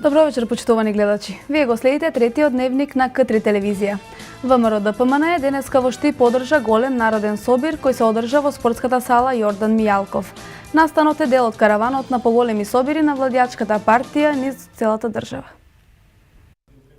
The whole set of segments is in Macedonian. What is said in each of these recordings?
Добро вечер, почитувани гледачи. Вие го следите третиот дневник на К3 телевизија. ВМРО ДПМН денеска во Штип одржа голем народен собир кој се одржа во спортската сала Јордан Мијалков. Настанот е дел од караванот на поголеми собири на владиачката партија низ целата држава.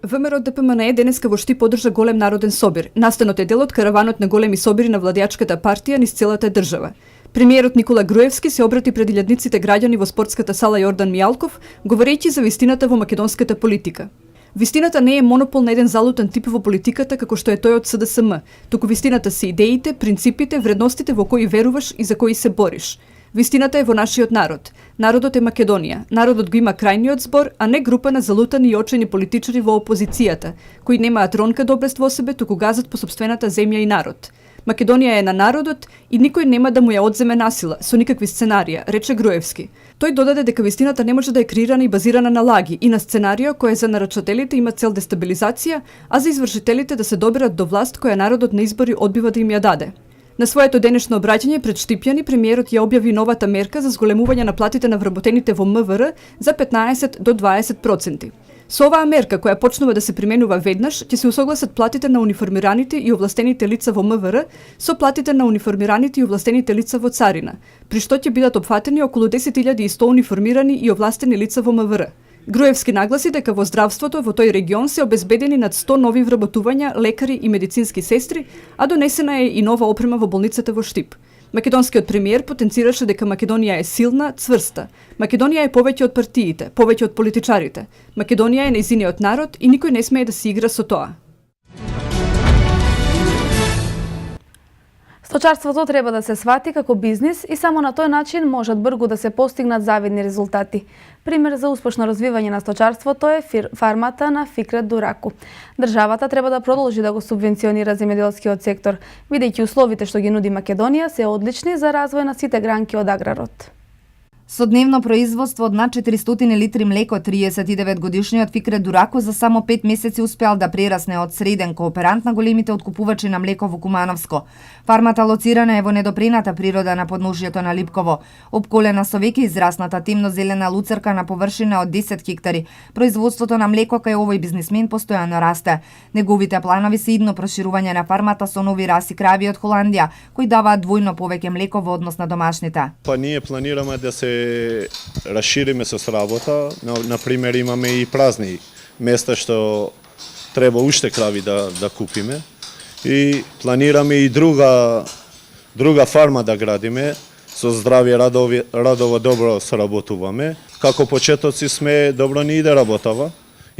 ВМРО ДПМН денеска во Штип одржа голем народен собир. Настанот е дел од караванот на големи собири на владиачката партија низ целата држава. Премиерот Никола Груевски се обрати пред илјадниците граѓани во спортската сала Јордан Мијалков, говорејќи за вистината во македонската политика. Вистината не е монопол на еден залутен тип во политиката како што е тој од СДСМ, туку вистината се идеите, принципите, вредностите во кои веруваш и за кои се бориш. Вистината е во нашиот народ. Народот е Македонија. Народот го има крајниот збор, а не група на залутани и очени политичари во опозицијата, кои немаат ронка доблест во себе, туку газат по сопствената земја и народ. Македонија е на народот и никој нема да му ја одземе насила, со никакви сценарија, рече Груевски. Тој додаде дека вистината не може да е креирана и базирана на лаги и на сценарио кој за нарачателите има цел дестабилизација, а за извршителите да се доберат до власт која народот на избори одбива да им ја даде. На своето денешно обраќање пред штипјани, премиерот ја објави новата мерка за зголемување на платите на вработените во МВР за 15 до 20%. Со оваа мерка, која почнува да се применува веднаш, ќе се усогласат платите на униформираните и овластените лица во МВР со платите на униформираните и овластените лица во Царина, при што ќе бидат опфатени околу 10.100 униформирани и овластени лица во МВР. Груевски нагласи дека во здравството во тој регион се обезбедени над 100 нови вработувања, лекари и медицински сестри, а донесена е и нова опрема во болницата во Штип. Македонскиот премиер потенцираше дека Македонија е силна, цврста. Македонија е повеќе од партиите, повеќе од политичарите. Македонија е нејзиниот народ и никој не смее да се игра со тоа. Сточарството треба да се свати како бизнис и само на тој начин можат бргу да се постигнат завидни резултати. Пример за успешно развивање на сточарството е фармата на Фикрет Дураку. Државата треба да продолжи да го субвенционира земјоделскиот сектор, бидејќи условите што ги нуди Македонија се одлични за развој на сите гранки од аграрот. Со дневно производство од над 400 литри млеко, 39-годишниот Фикрет Дураку за само 5 месеци успеал да прерасне од среден кооперант на големите откупувачи на млеко во Кумановско. Фармата лоцирана е во недопрената природа на подножјето на Липково. Обколена со веќе израсната темно-зелена луцарка на површина од 10 хектари, производството на млеко кај овој бизнисмен постојано расте. Неговите планови се идно проширување на фармата со нови раси крави од Холандија, кои даваат двојно повеќе млеко во однос на домашните. Па ние планираме да се расшириме со работа. Например, имаме и празни места што треба уште крави да купиме. И планираме и друга фарма да градиме. Со здрави радово добро соработуваме. Како почетоци сме, добро ни иде работава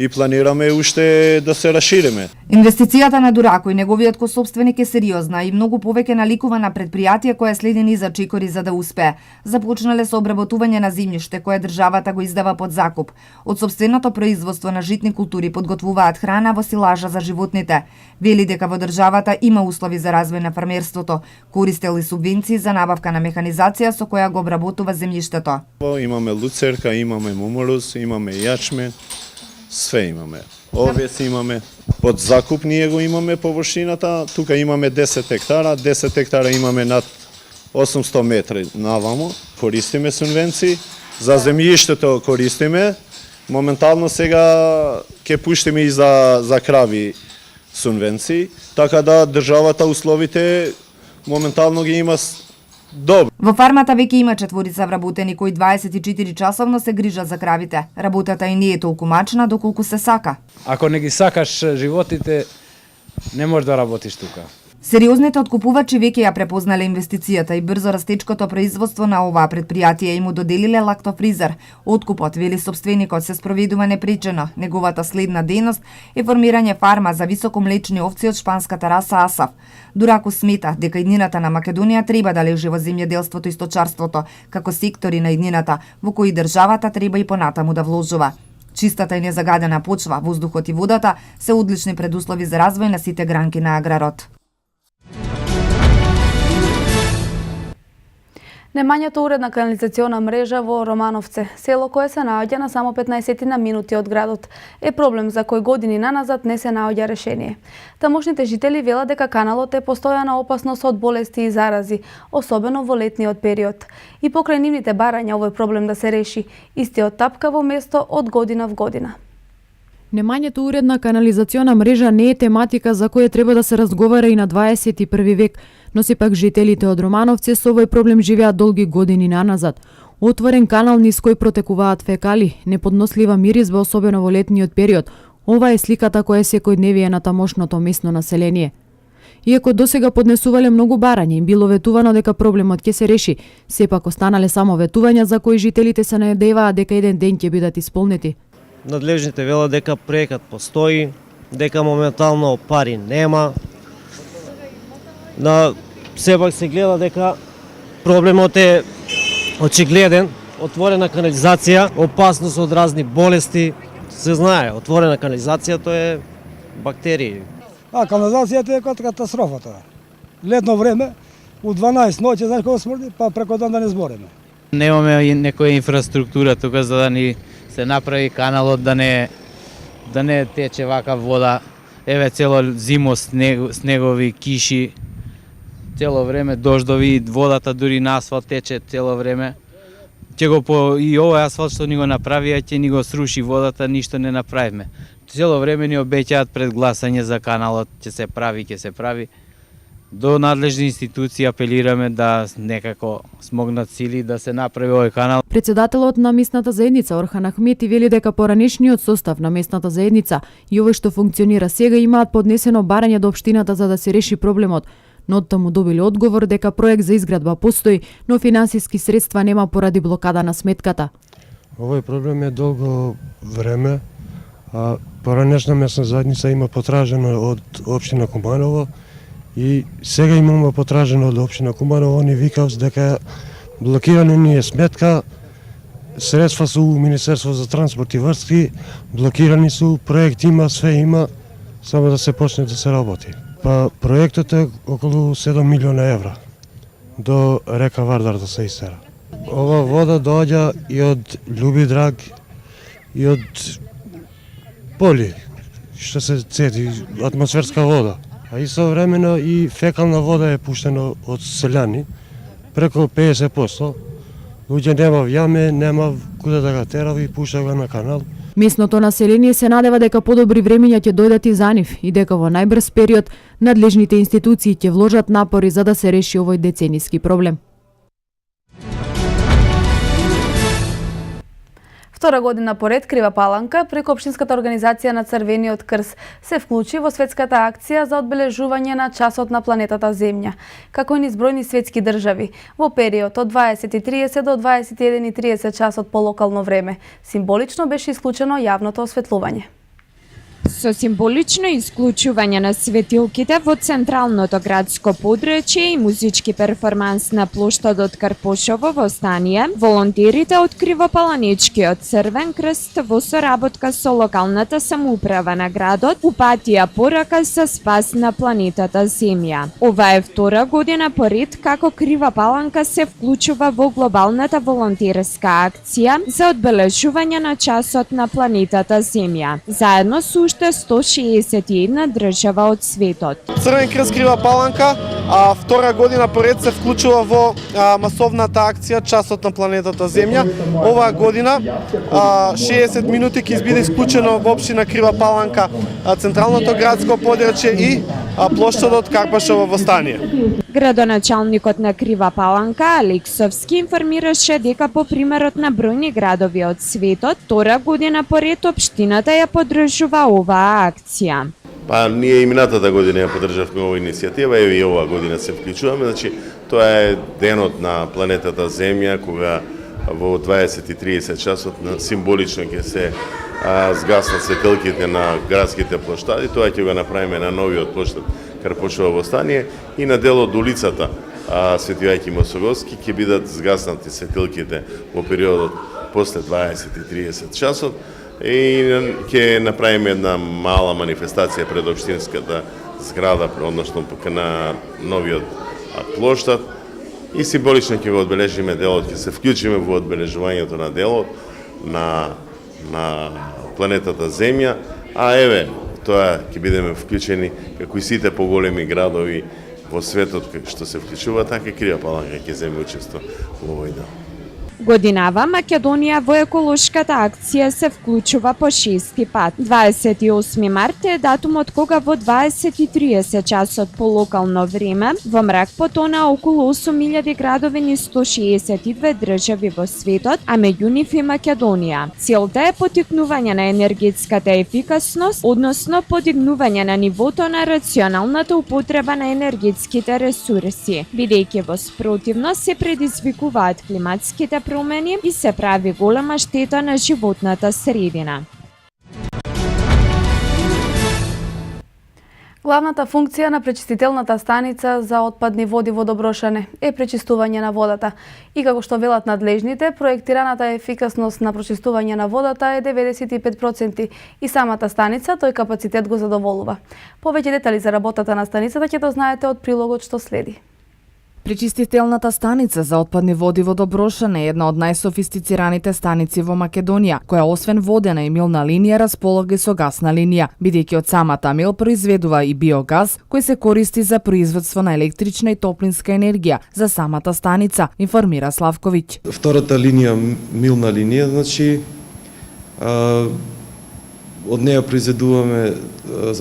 и планираме уште да се расшириме. Инвестицијата на Дураку и неговиот косопственик е сериозна и многу повеќе наликува на предпријатие кое следи низа чекори за да успее. Започнале со обработување на земјиште кое државата го издава под закуп. Од сопственото производство на житни култури подготвуваат храна во силажа за животните. Вели дека во државата има услови за развој на фармерството, користел и субвенции за набавка на механизација со која го обработува земјиштето. Имаме луцерка, имаме мумурус, имаме јачмен. Све имаме. Овес имаме. Под закуп ние го имаме површината. Тука имаме 10 хектара. 10 хектара имаме над 800 метри навамо. Користиме субвенции. За земјиштето користиме. Моментално сега ќе пуштиме и за крави субвенции. Така да државата условите моментално ги има добро. Во фармата веќе има 4 вработени кои 24 часовно се грижат за кравите. Работата и не е толку мачна доколку се сака. Ако не ги сакаш животите, не можеш да работиш тука. Сериозните откупувачи веќе ја препознале инвестицијата и брзо растечкото производство на оваа предпријатие и му доделиле лактофризер. Откупот, вели сопственикот, се спроведува непречено. Неговата следна дејност е формирање фарма за високомлечни овци од шпанската раса Асав. Дураку смета дека иднината на Македонија треба да лежи во земјоделството и сточарството, како сектори на иднината, во кои државата треба и понатаму да вложува. Чистата и незагадена почва, воздухот и водата се одлични предуслови за развој на сите гранки на аграрот. Немањето уредна канализациона мрежа во Романовце, село кое се наоѓа на само 15 на минути од градот, е проблем за кој години наназад не се наоѓа решение. Тамошните жители велат дека каналот е постојана опасност од болести и зарази, особено во летниот период. И покрај нивните барања овој проблем да се реши, истиот тапка во место од година в година. Немањето уредна канализациона мрежа не е тематика за која треба да се разговара и на 21 век, но сепак жителите од Романовци со овој проблем живеат долги години наназад. Отворен канал низ кој протекуваат фекали, неподнослива миризба особено во летниот период. Ова е сликата која секојдневие на тамошното местно население. Иако досега поднесувале многу барања и било ветувано дека проблемот ќе се реши, сепак останале само ветувања за кои жителите се надеваат дека еден ден ќе бидат исполнети. Надлежните велат дека проектот постои, дека моментално пари нема. Сепак се гледа дека проблемот е очигледен, отворена канализација, опасност од разни болести, се знае, отворена канализација тоа е бактерии. Канализацијата е код катастрофата. Летно време, у 12 ноќе, знаеш кога смрди, па преко ден да не збориме. Немаме некоја инфраструктура тука за да ни се направи каналот да не тече вака вода. Еве цело зимо снегови, киши, цело време дождови, водата дури на асфалт тече цело време. И овој асфалт што ни го направија ќе ни го сруши водата, ништо не направиме. Цело време ни обеќаат пред гласање за каналот, ќе се прави. До надлежни институции апелираме да некако смогнат сили да се направи овој канал. Председателот на местната заедница Орхан Ахмети вели дека поранешниот состав на местната заедница и овој што функционира сега имаат поднесено барање до општината за да се реши проблемот, но оттаму добили одговор дека проект за изградба постои, но финансиски средства нема поради блокада на сметката. Овој проблем е долго време, а поранешна местна заедница има потражено од општина Куманово и сега имаме потражено од општина Куманово, они викаат дека блокирано ни е сметка, средства су у Министерство за транспорт и врски, блокирани су, проект има, све има, само да се почне да се работи. Па проектот е околу 7 милиона евра до река Вардар да се истера. Ова вода доаѓа и од Љубидраг и од поли, што се цети, атмосферска вода. А истовремено и фекална вода е пуштена од селјани, преко 50%. Луѓе нема јаме, нема куде да го терави, пушта го на канал. Местното население се надева дека подобри времиња ќе дојдат и за нив и дека во најбрз период надлежните институции ќе вложат напори за да се реши овој децениски проблем. Втора година поред Крива Паланка преку општинската организација на Црвениот крст се вклучи во светската акција за одбележување на часот на планетата Земја, како и низ бројни светски држави, во период од 20:30 до 21:30 часот по локално време. Символично беше исклучено јавното осветлување. Со символично исклучување на светилките во централното градско подрачје и музички перформанс на плоштадот Карпошово во Станије, волонтерите од Кривопаланичкиот Црвен крст во соработка со локалната самоуправа на градот упатија порака за спас на планетата Земја. Ова е втора година поред како Крива Паланка се вклучува во глобалната волонтерска акција за одбележување на часот на планетата Земја, заедно со уште 161 држава од светот. Црвен крст Крива Паланка втора година поред се вклучува во масовната акција Часот на планетата Земја. Оваа година 60 минути ќе биде исклучено во општина Крива Паланка, централното градско подрачје и плоштадот Карпашово во Станије. Градоначалникот на Крива Паланка, Алексовски, информираше дека по примерот на бројни градови од светот, втора година поред општината ја поддржува оваа акција. Ние и минатата година ја поддржавме оваа иницијатива, еве и оваа година се вклучуваме, значи тоа е денот на планетата Земја, кога во 20:30 часот символично ќе се згаснат светилките на градските плоштади. Тоа ќе го направиме на новиот плоштад Карпошово во Станије и на дел од улицата Свети Јаки Мосоговски ќе бидат згаснати светилките во периодот после 20:30 часот и ќе направиме една мала манифестација пред општинската зграда, односно на новиот плоштад, и символично ќе го одбележиме делот, ќе се вклучиме во одбележувањето на делот на планетата Земја, а еве, тоа ќе бидеме вклучени како и сите поголеми градови во светот што се вклучува, така Крија Паланка ќе земе учество во овој дел. Годинава Македонија во еколошката акција се вклучува по 6 пат. 28 март е датумот кога во 20:30 часот по локално време во мрак потона околу 8000 градови низ 162 држави во светот, а меѓу нив и Македонија. Целта е поттикнување на енергетската ефикасност, односно подигнување на нивото на рационалната употреба на енергетските ресурси, бидејќи во спротивност се предизвикуваат климатските промени и се прави голема штета на животната средина. Главната функција на пречистителната станица за отпадни води во Доброшане е пречистување на водата. И како што велат надлежните, проектираната ефикасност на прочистување на водата е 95% и самата станица тој капацитет го задоволува. Повеќе детали за работата на станицата ќе го знаете од прилогот што следи. Пречистителната станица за отпадни води во Доброшане е една од најсофистицираните станици во Македонија, која освен водена и милна линија располага и со гасна линија, бидејќи од самата мил произведува и биогаз, кој се користи за производство на електрична и топлинска енергија за самата станица, информира Славковиќ. Втората линија, милна линија, значи од неја произведуваме,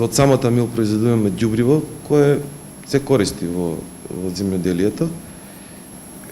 од самата мил произведуваме ѓубриво кое се користи во земјоделието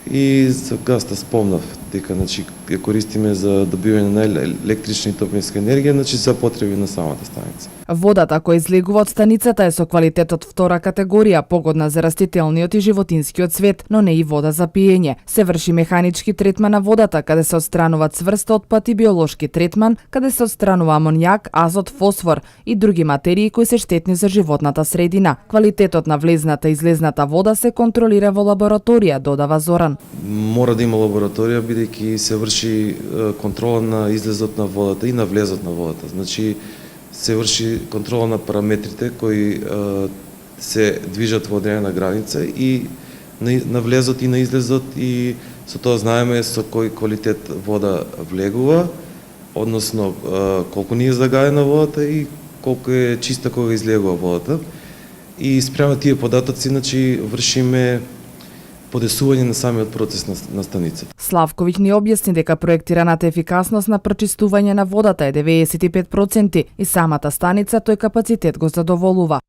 и за гаста спомнав дека значи ја користиме за добивање на електрична и топлинска енергија, значи за потреби на самата станица. Водата која излегува од станицата е со квалитет од втора категорија, погодна за растителниот и животинскиот свет, но не и вода за пиење. Се врши механички третман на водата, каде се отстранува цврст отпад и биолошки третман, каде се отстранува амонијак, азот, фосфор и други материи кои се штетни за животната средина. Квалитетот на влезната и излезната вода се контролира во лабораторија, додава Зоран. Мора да има лабораторија, бидејќи се врши контрола на излезот на водата и на влезот на водата. Значи, се врши контрола на параметрите кои се движат во одредена граница и на влезот и на излезот, и со тоа знаеме со кој квалитет вода влегува, односно колку не е загадена водата и колку е чиста кога излегува водата. И спрема тие податоци, значи, вршиме подесување на самиот процес на станицата. Славковиќ ни објасни дека проектираната ефикасност на прочистување на водата е 95% и самата станица тој капацитет го задоволува.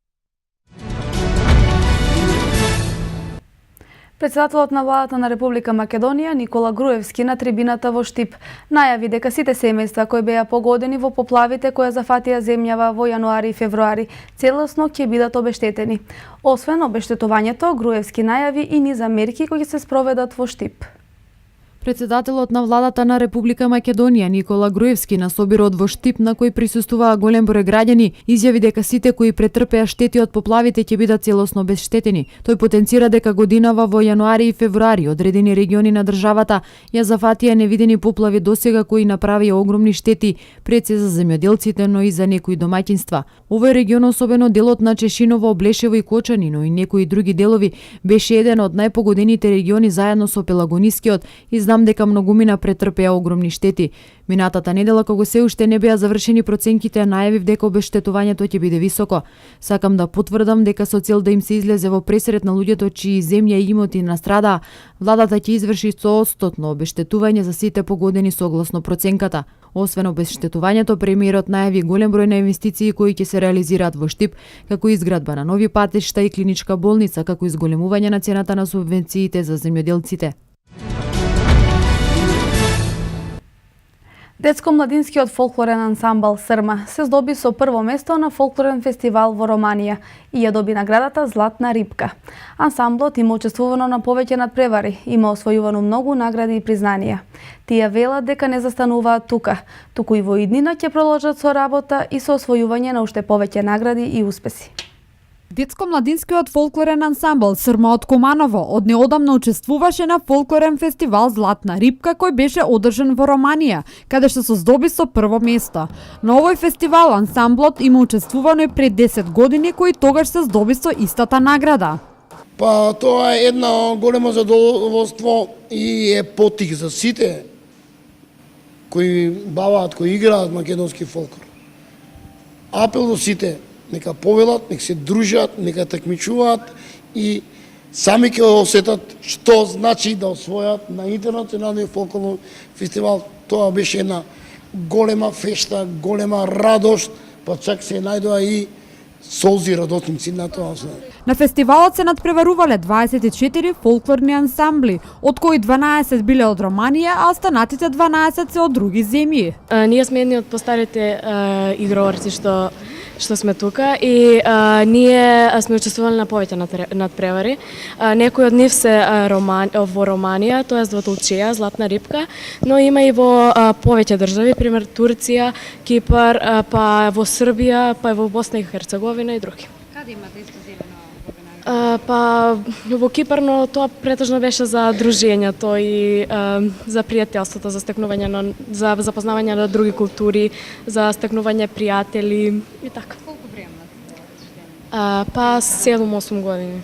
Председателот на владата на Република Македонија Никола Груевски на трибината во Штип најави дека сите семејства кои беа погодени во поплавите кои зафатија земјава во јануари и февруари целосно ќе бидат обештетени. Освен обештетувањето, Груевски најави и низ мерки кои ќе се спроведат во Штип. Председателот на владата на Република Македонија Никола Груевски на собирот во Штип на кој присуствуваа голем број граѓани изјави дека сите кои претрпеа штети од поплавите ќе бидат целосно обештетени. Тој потенцира дека годинава во јануари и февруари одредени региони на државата ја зафатија невидени поплави досега кои направија огромни штети пред се за земјоделците, но и за некои домаќинства. Овој регион, особено делот на Чешиново, Блешево и Кочани, но и некои други делови, беше еден од најпогодените региони заедно со Пелагонискиот и знам дека многумина претрпеа огромни штети. Минатата недела, кога се уште не беа завршени проценките, најавив дека обештетувањето ќе биде високо. Сакам да потврдам дека со цел да им се излезе во пресрет на луѓето чии земја и имоти настрадаа, владата ќе изврши 100% обештетување за сите погодени согласно проценката. Освен обештетувањето, премиерот најави голем број на инвестиции кои ќе се реализираат во Штип, како изградба на нови патишта и клиничка болница, како изголемување на цената на субвенциите за земјоделците. Детско-младинскиот фолклорен ансамбл Срма се здоби со прво место на фолклорен фестивал во Романија и ја доби наградата Златна рипка. Ансамблот има учествувано на повеќе надпревари, има освојувано многу награди и признанија. Тие велат дека не застануваат тука, туку и во иднина ќе продолжат со работа и со освојување на уште повеќе награди и успеси. Детско-младинскиот фолклорен ансамбл Срма од Куманово од неодамна учествуваше на фолклорен фестивал Златна рипка кој беше одржан во Романија, каде што се здоби со прво место. На овој фестивал ансамблот има учествувано и пред 10 години кој тогаш се здоби со истата награда. Па тоа е едно големо задоволство и е потик за сите кои баваат, кои играат македонски фолклор. Апел до сите, нека повелат, нека се дружат, нека такмичуваат и сами ќе осетат што значи да освојат на интернационалниот фолклорен фестивал. Тоа беше една голема фешта, голема радост, па чак се најдоа и солзи радосници на тоа. На фестивалот се надпреварувале 24 фолклорни ансамбли, од кои 12 биле од Романија, а останатите 12 се од други земји. Ние сме едни од постарите игрорци што сме тука и ние сме учествували на повеќе надпревари. Некои од нив се во Романија, тоест во Толчеја, Златна рипка, но има и во повеќе држави, пример Турција, Кипар, па во Србија, па во Босна и Херцеговина и други. Каде имате ексклузивно? Па во Кипар, но тоа претежно беше за дружењето и за пријателството, за стекнување за запознавање на други култури, за стекнување пријатели и така. Колку време? Па 7-8 години.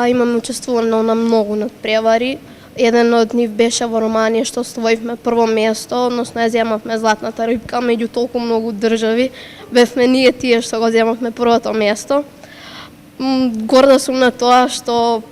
Имаме учествувано на многу надпревари. Еден од нив беше во Романија, што освоивме прво место, односно ја земавме Златната рипка меѓу толку многу држави. Бевме ние тие што го земавме првото место. Горда сум на тоа што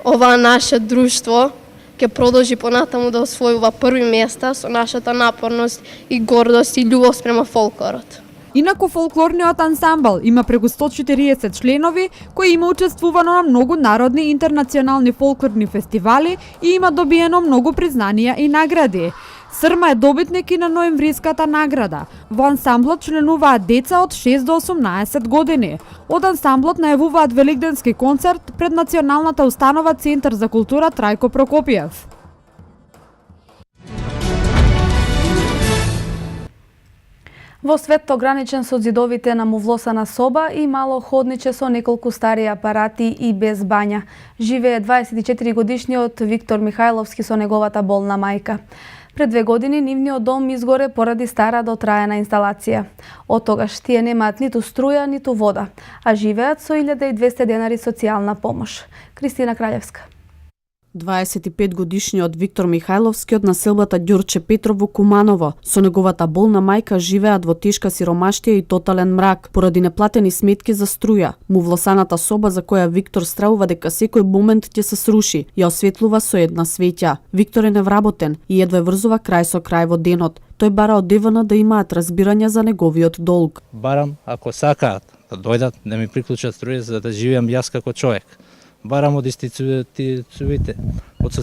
ова наше друштво ќе продолжи понатаму да освојува први места со нашата напорност и гордост и љубов спрема фолклорот. Инаку фолклорниот ансамбл има преку 140 членови кои има учествувано на многу народни и интернационални фолклорни фестивали и има добиено многу признанија и награди. Срма е добитник и на ноемвриската награда. Во ансамблот членуваат деца од 6 до 18 години. Од ансамблот најавуваат великденски концерт пред Националната установа Центар за култура Трајко Прокопиев. Во свет ограничен со зидовите на мувлосана соба и мало ходниче со неколку стари апарати и без бања, живее 24 годишниот Виктор Михајловски со неговата болна мајка. Пред 2 години нивниот дом изгоре поради стара дотраена инсталација. Од тогаш тие немаат ниту струја, ниту вода, а живеат со 1200 денари социјална помош. Кристина Краљевска. 25-годишниот Виктор Михајловски од населбата Ѓурче Петров во Куманово со неговата болна мајка живеат во тешка сиромаштија и тотален мрак поради неплатени сметки за струја. Мувлосаната соба за која Виктор стравува дека секој момент ќе се сруши, ја осветлува со една свеќа. Виктор е невработен и едва врзува крај со крај во денот. Тој бара од ДВН да имаат разбирање за неговиот долг. Барам, ако сакаат, да дојдат да ми приклучат струја за да живеам јас како човек. Барам од институциите, од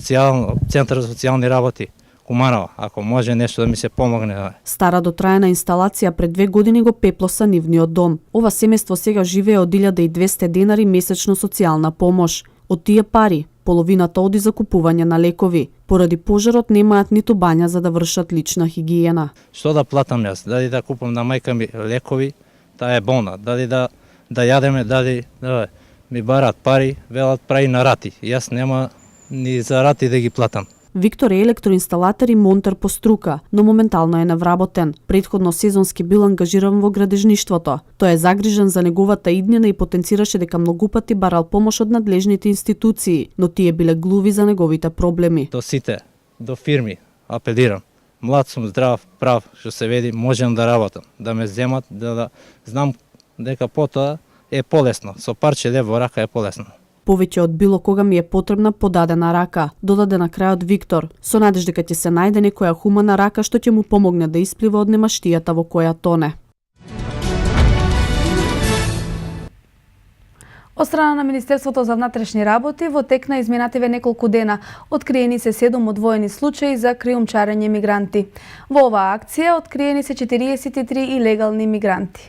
Центар за социјални работи, Куманово, ако може нешто да ми се помогне. Стара дотраена инсталација пред 2 години го пеплоса нивниот дом. Ова семејство сега живее од 1200 денари месечно социјална помош. Од тие пари, половината оди за купување на лекови. Поради пожарот немаат ниту бања за да вршат лична хигиена. Што да платам јас? Дали да купам на мајка ми лекови, таа е болна, дали да јадеме, дали ми барат пари, велат прави на рати. Јас нема ни за рати да ги платам. Виктор е електроинсталатер и монтер по струка, но моментално е невработен. Претходно сезонски бил ангажиран во градежништвото. Тој е загрижен за неговата иднина и потенцираше дека многу пати барал помош од надлежните институции, но тие биле глуви за неговите проблеми. До сите, до фирми, апелирам. Млад сум, здрав, прав, што се веди, можем да работам, да ме земат, да знам дека потоа е полесно, со парче лев во рака е полесно. Повеќе од било кога ми е потребна подадена рака, додаде на крајот Виктор, со надеж дека ќе се најде некоја хумана рака што ќе му помогне да исплива од немаштијата во која тоне. Од страна на Министерството за внатрешни работи во тек на изминативе неколку дена откриени се 7 одвоени случаи за криумчарење мигранти. Во оваа акција откриени се 43 илегални мигранти.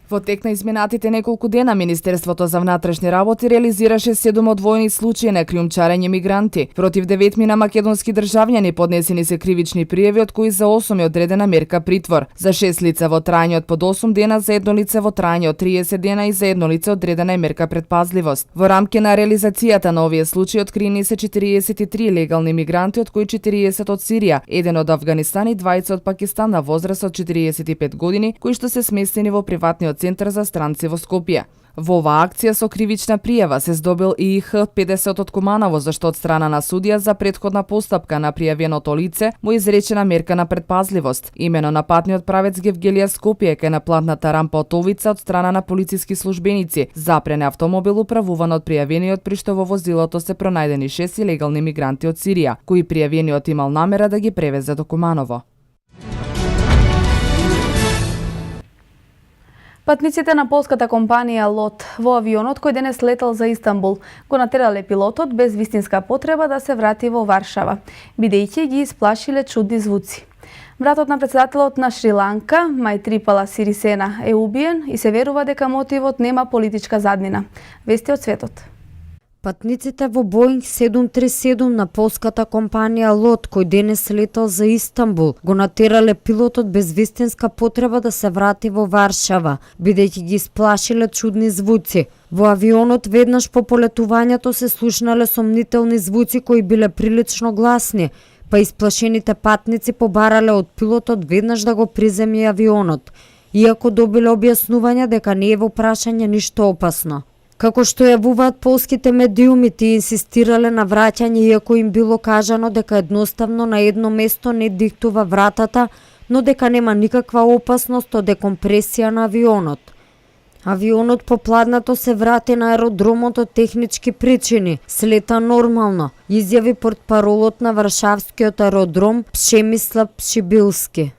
Во тек на изминатите неколку дена Министерството за внатрешни работи реализираше 7 одвоени случаи на криумчарење мигранти. Против 9 македонски државјани поднесени се кривични пријави, од кои за 8 е одредена мерка притвор. За 6 лица во трајање од под 8 дена, за едно лице во трајање од 30 дена и за едно лице одредена е мерка предпазливост. Во рамки на реализацијата на овие случаи откриени се 43 легални мигранти, од кои 40 од Сирија, еден од Авганистан и 20 од Пакистан на возраст од 45 години, кои што се сместени во приватниот центар за странци во Скопје. Во оваа акција со кривична пријава се здобил ИИХ 50 од Куманово, зашто од страна на судија за претходна постапка на пријавеното лице му изречена мерка на предпазливост. Имено на патниот правец Гевгелија Скопје кај наплатната рампа од Овица од страна на полициски службеници запрене автомобил управуван од пријавениот, при што во возилото се пронајдени 6 илегални мигранти од Сирија, кои пријавениот имал намера да ги превезе до Куманово. Патниците на полската компанија ЛОТ во авионот кој денес летал за Истанбул го натерале пилотот без вистинска потреба да се врати во Варшава, бидејќи ги исплашиле чудни звуци. Братот на председателот на Шри-Ланка, Мајтрипала Сирисена, е убиен и се верува дека мотивот нема политичка заднина. Вести од светот. Патниците во Боинг 737 на полската компанија ЛОТ, кој денес летал за Истанбул, го натерале пилотот без вистинска потреба да се врати во Варшава, бидејќи ги исплашиле чудни звуци. Во авионот веднаш по полетувањето се слушнале сомнителни звуци кои биле прилично гласни, па исплашените патници побарале од пилотот веднаш да го приземи авионот, иако добиле објаснување дека не е во прашање ништо опасно. Како што јавуваат полските медиуми, тие инсистирале на враќање, иако им било кажано дека едноставно на едно место не диктува вратата, но дека нема никаква опасност од декомпресија на авионот. Авионот попладнато се врати на аеродромот од технички причини, слета нормално, изјави портпаролот на Варшавскиот аеродром Пшемислав Пшибилски.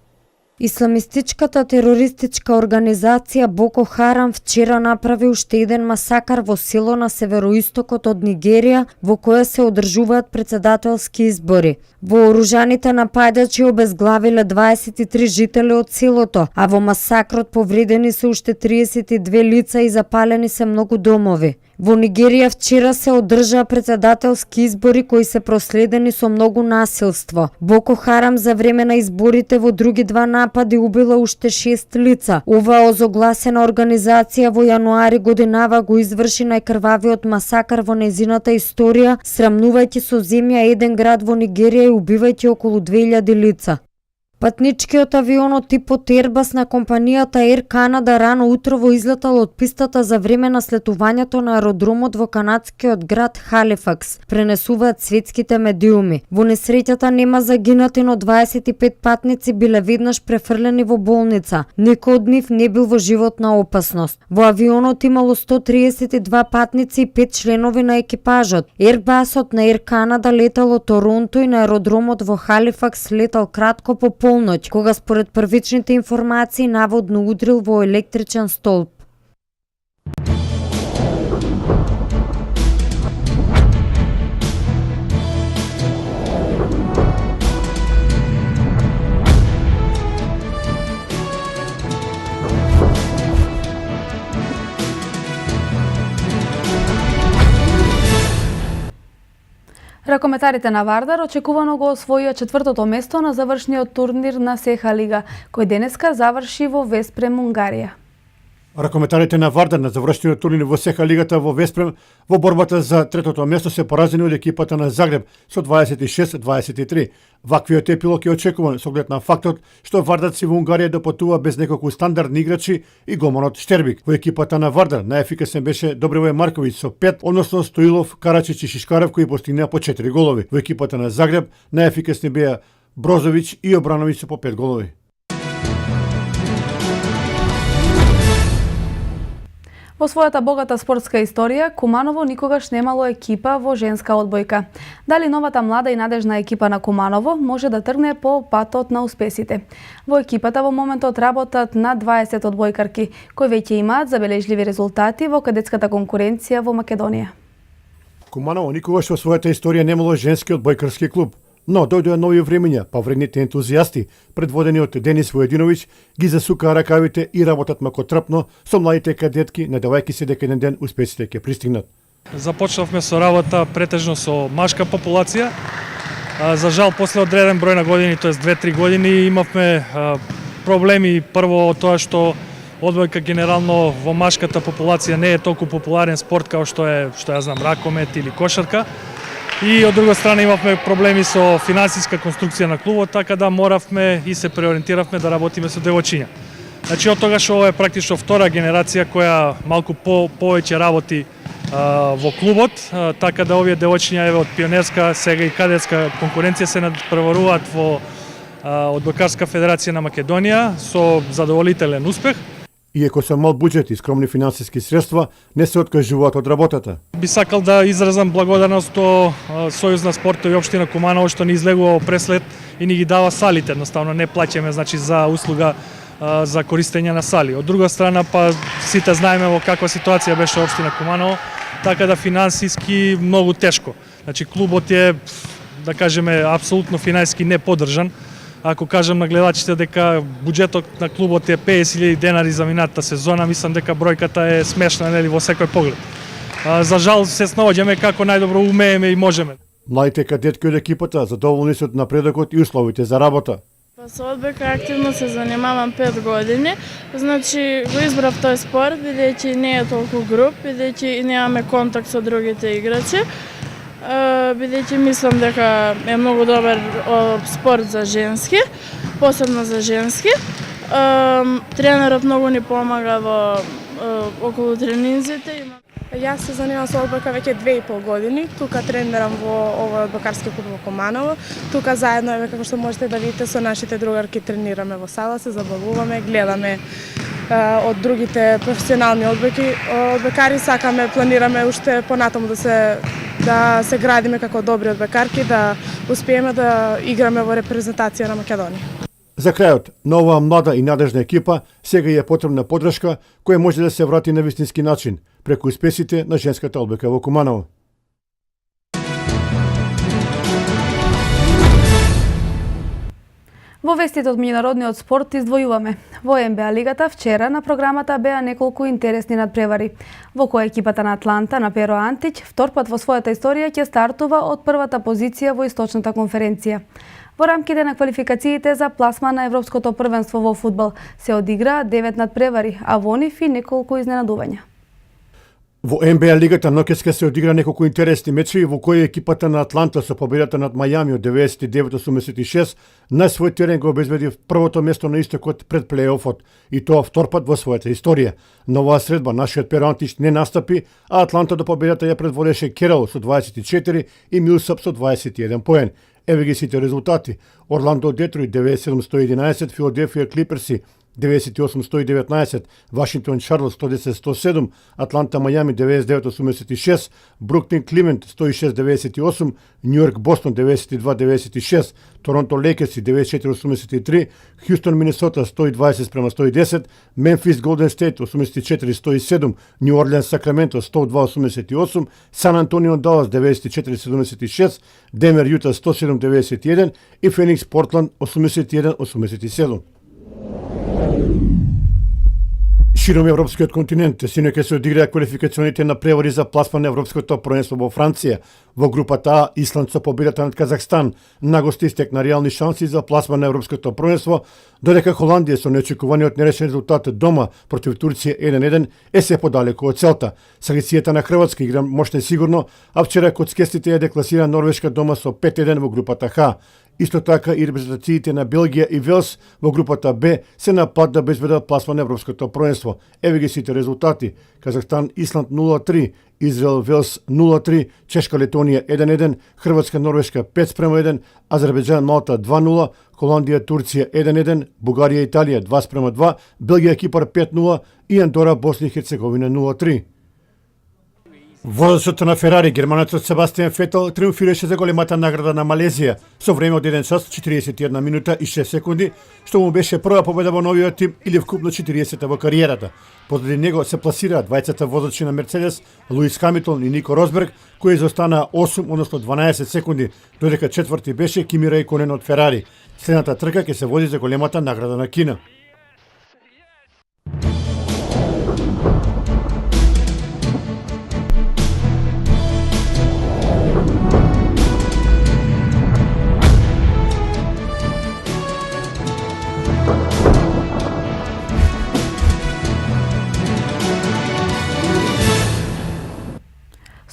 Исламистичката терористичка организација Боко Харам вчера направи уште еден масакар во село на североистокот од Нигерија, во која се одржуваат председателски избори. Вооружаните нападачи обезглавиле 23 жители од селото, а во масакрот повредени се уште 32 лица и запалени се многу домови. Во Нигерија вчера се одржаа председателски избори кои се проследени со многу насилство. Боко Харам за време на изборите во други два напади убила уште 6 лица. Оваа озогласена организација во јануари годинава го изврши најкрвавиот масакар во нејзината историја, срамнувајќи со земја еден град во Нигерија и убивајќи околу 2000 лица. Патничкиот авион од типот Airbus на компанијата Air Canada рано утрово излетал од пистата за време на слетувањето на аеродромот во канадскиот град Халифакс, пренесуваат светските медиуми. Во несреќата нема загинати, но 25 патници биле веднаш префрлени во болница. Никој од нив не бил во животна опасност. Во авионот имало 132 патници и 5 членови на екипажот. Airbusот на Air Canada летал од Торонто и на аеродромот во Халифакс летал кратко по полноќ, кога според првичните информации наводно удрил во електричен столб. Ракометарите на Вардар очекувано го освоија четвртото место на завршниот турнир на СЕХА Лига, кој денеска заврши во Веспрем, Унгарија. Ракометарите на Вардар на завршниот турнир во СЕХА Лигата во Веспрем во борбата за третото место се поразени од екипата на Загреб со 26-23. Ваквиот епилог е очекуван со оглед на фактот што Вардарци во Унгарија допотува без неколку стандардни играчи и голманот Штербик. Во екипата на Вардар најефикасен беше Добривој Марковиќ со 5, односно Стоилов, Карачич и Шишкарев кои постигнаа по 4 голови. Во екипата на Загреб најефикасни беа Брозовиќ и Обрановиќ со по 5 голови. Во својата богата спортска историја, Куманово никогаш немало екипа во женска одбојка. Дали новата млада и надежна екипа на Куманово може да тргне по патот на успесите? Во екипата во моментот работат над 20 одбојкарки, кои веќе имаат забележливи резултати во кадетската конкуренција во Македонија. Куманово никогаш во својата историја немало женски одбојкарски клуб. Но дојдоа нови времења, па вредните ентузијасти, предводени од Денис Војединовиќ, ги засукаа ракавите и работат макотрпно со младите кадетки, надевајќи се дека еден ден успесите ќе пристигнат. Започнавме со работа претежно со машка популација. За жал, после одреден број на години, тоа 2-3 години, имавме проблеми. Прво од тоа што одбојка генерално во машката популација не е толку популарен спорт како што е, ракомет или кошарка. И од друга страна имавме проблеми со финансиска конструкција на клубот, така да моравме и се преориентиравме да работиме со девојчиња. Значи од тогаш ова е практично втора генерација која малку повеќе работи во клубот, така да овие девојчиња еве од пионерска, сега и кадетска конкуренција се надпреваруваат во Одбокарска федерација на Македонија со задоволителен успех. Иако со мал буџет и скромни финансиски средства, не се откажуваат од работата. Би сакал да изразам благодарност до Сојуз на спортот и општина Куманово што ни излегува преслед и ни ги дава салите, едноставно не плаќаме значи за услуга за користење на сали. Од друга страна па сите знаеме во каква ситуација беше општина Куманово, така да финансиски многу тешко. Значи клубот е, да кажеме, апсолутно финансиски не поддржан. Ако кажам на гледачите дека буџетот на клубот е 50.000 денари за минатата сезона, мислам дека бројката е смешна, нели, во секој поглед. За жал се снаоѓаме како најдобро умееме и можеме. Младите кадетки од екипата задоволни се од напредокот и условите за работа. Со одбока активно се занимавам 5 години, значи го избрав тој спорт, бидејќи не е толку груб, бидејќи немаме контакт со другите играчи, бидејќи мислам дека е многу добар спорт за женски, посебно за женски. Тренерот многу ни помага во околу тренинзите. Јас се занимавам со одбока веќе 2,5 години. Тука тренирам во овој одбокарски клуб во Куманово. Тука заедно, еве како што можете да видите, со нашите другарки тренираме во сала, се забавуваме, гледаме од другите професионални одбокари, сакаме, планираме уште понатаму да се градиме како добри одбокарки, да успееме да играме во репрезентација на Македонија. За крајот, на оваа млада и надежна екипа сега е потребна поддршка која може да се врати на вистински начин преку успесите на женската одбока во Куманово. Во вестите од меѓународниот спорт издвојуваме. Во НБА лигата вчера на програмата беа неколку интересни надпревари, во која екипата на Атланта на Перо Антич вторпат во својата историја ќе стартува од првата позиција во источната конференција. Во рамките на квалификациите за пласма на Европското првенство во фудбал се одиграа 9 надпревари, а во нив и неколку изненадувања. Во НБА лигата ноќеска се одигра неколку интересни мечеви во кои екипата на Атланта со победата над Мајами од 99-86 на свој терен го обезбеди првото место на истокот пред плејофот и тоа вторпат во својата историја. На оваа средба нашиот Перо Антич не настапи, а Атланта до победата ја предводеше Керал со 24 и Милсап со 21 поен. Еве ги сите резултати. Орландо Детройт 97-111, Филаделфија Клиперси 98-119, Вашингтон Шарлот 110-107, Атланта Мајами 99-86, Бруклин Кливленд 106-98, Њујорк Бостон 92-96, Торонто Лейкерси 94-83, Хјустон Минесота 120-110, Мемфис Голден Стейт 84-107, Њу Орлеанс Сакраменто 102-88, Сан Антонио Далас 94-76, Денвер Јута 107-91 и Феникс Портланд 81-87. Широм европскиот континент, синоќа се одиграа квалификационите на превари за пласма на Европското првенство во Франција. Во групата А, Исланд со победата над Казахстан на гости стекна реални шанси за пласма на Европското првенство, додека Холандија со неочекуваниот нерешен резултат дома против Турција 1-1 е се подалеку од целта. Селекцијата на Хрватска игра мощно и сигурно, а вчера коцкестите ја декласира Норвешка дома со 5-1 во групата Х. Исто така и репрезентациите на Белгија и Велс во групата Б се на пат да обезбедат пласма на Европското првенство. Еве ги сите резултати. Казахстан Исланд 0-3, Израел Велс 0-3, Чешка Летонија 1-1, Хрватска Норвешка 5-1, Азербејџан Малта 2-0, Холандија Турција 1-1, Бугарија Италија 2-2, Белгија Кипар 5-0 и Андора Босна и Херцеговина 0-3. Возачот на Ферари, германецот Себастијан Фетел, триумфираше за големата награда на Малезија со време од 1 час 41 минута и 6 секунди, што му беше прва победа во новиот тим или вкупно 40-та во кариерата. Позади него се пласираа двајцата возачи на Мерцедес, Луис Хамилтон и Нико Росберг, кои изостанаа 8, односно 12 секунди, додека четврти беше Кими Раиконен од Ферари. Следната трка ќе се води за големата награда на Кина.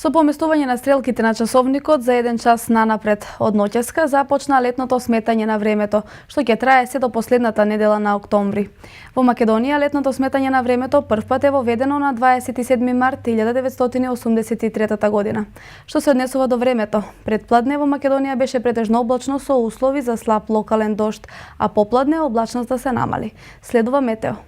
Со поместување на стрелките на часовникот за 1 час нанапред од ноќеска започна летното сметање на времето, што ќе трае се до последната недела на октомври. Во Македонија летното сметање на времето првпат е воведено на 27 март 1983 година. Што се однесува до времето, предпладне во Македонија беше претежно облачно со услови за слаб локален дожд, а попладне облачноста се намали. Следува метео.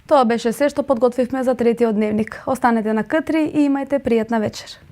Тоа беше се што подготвивме за третиот дневник. Останете на К3 и имајте пријатна вечер.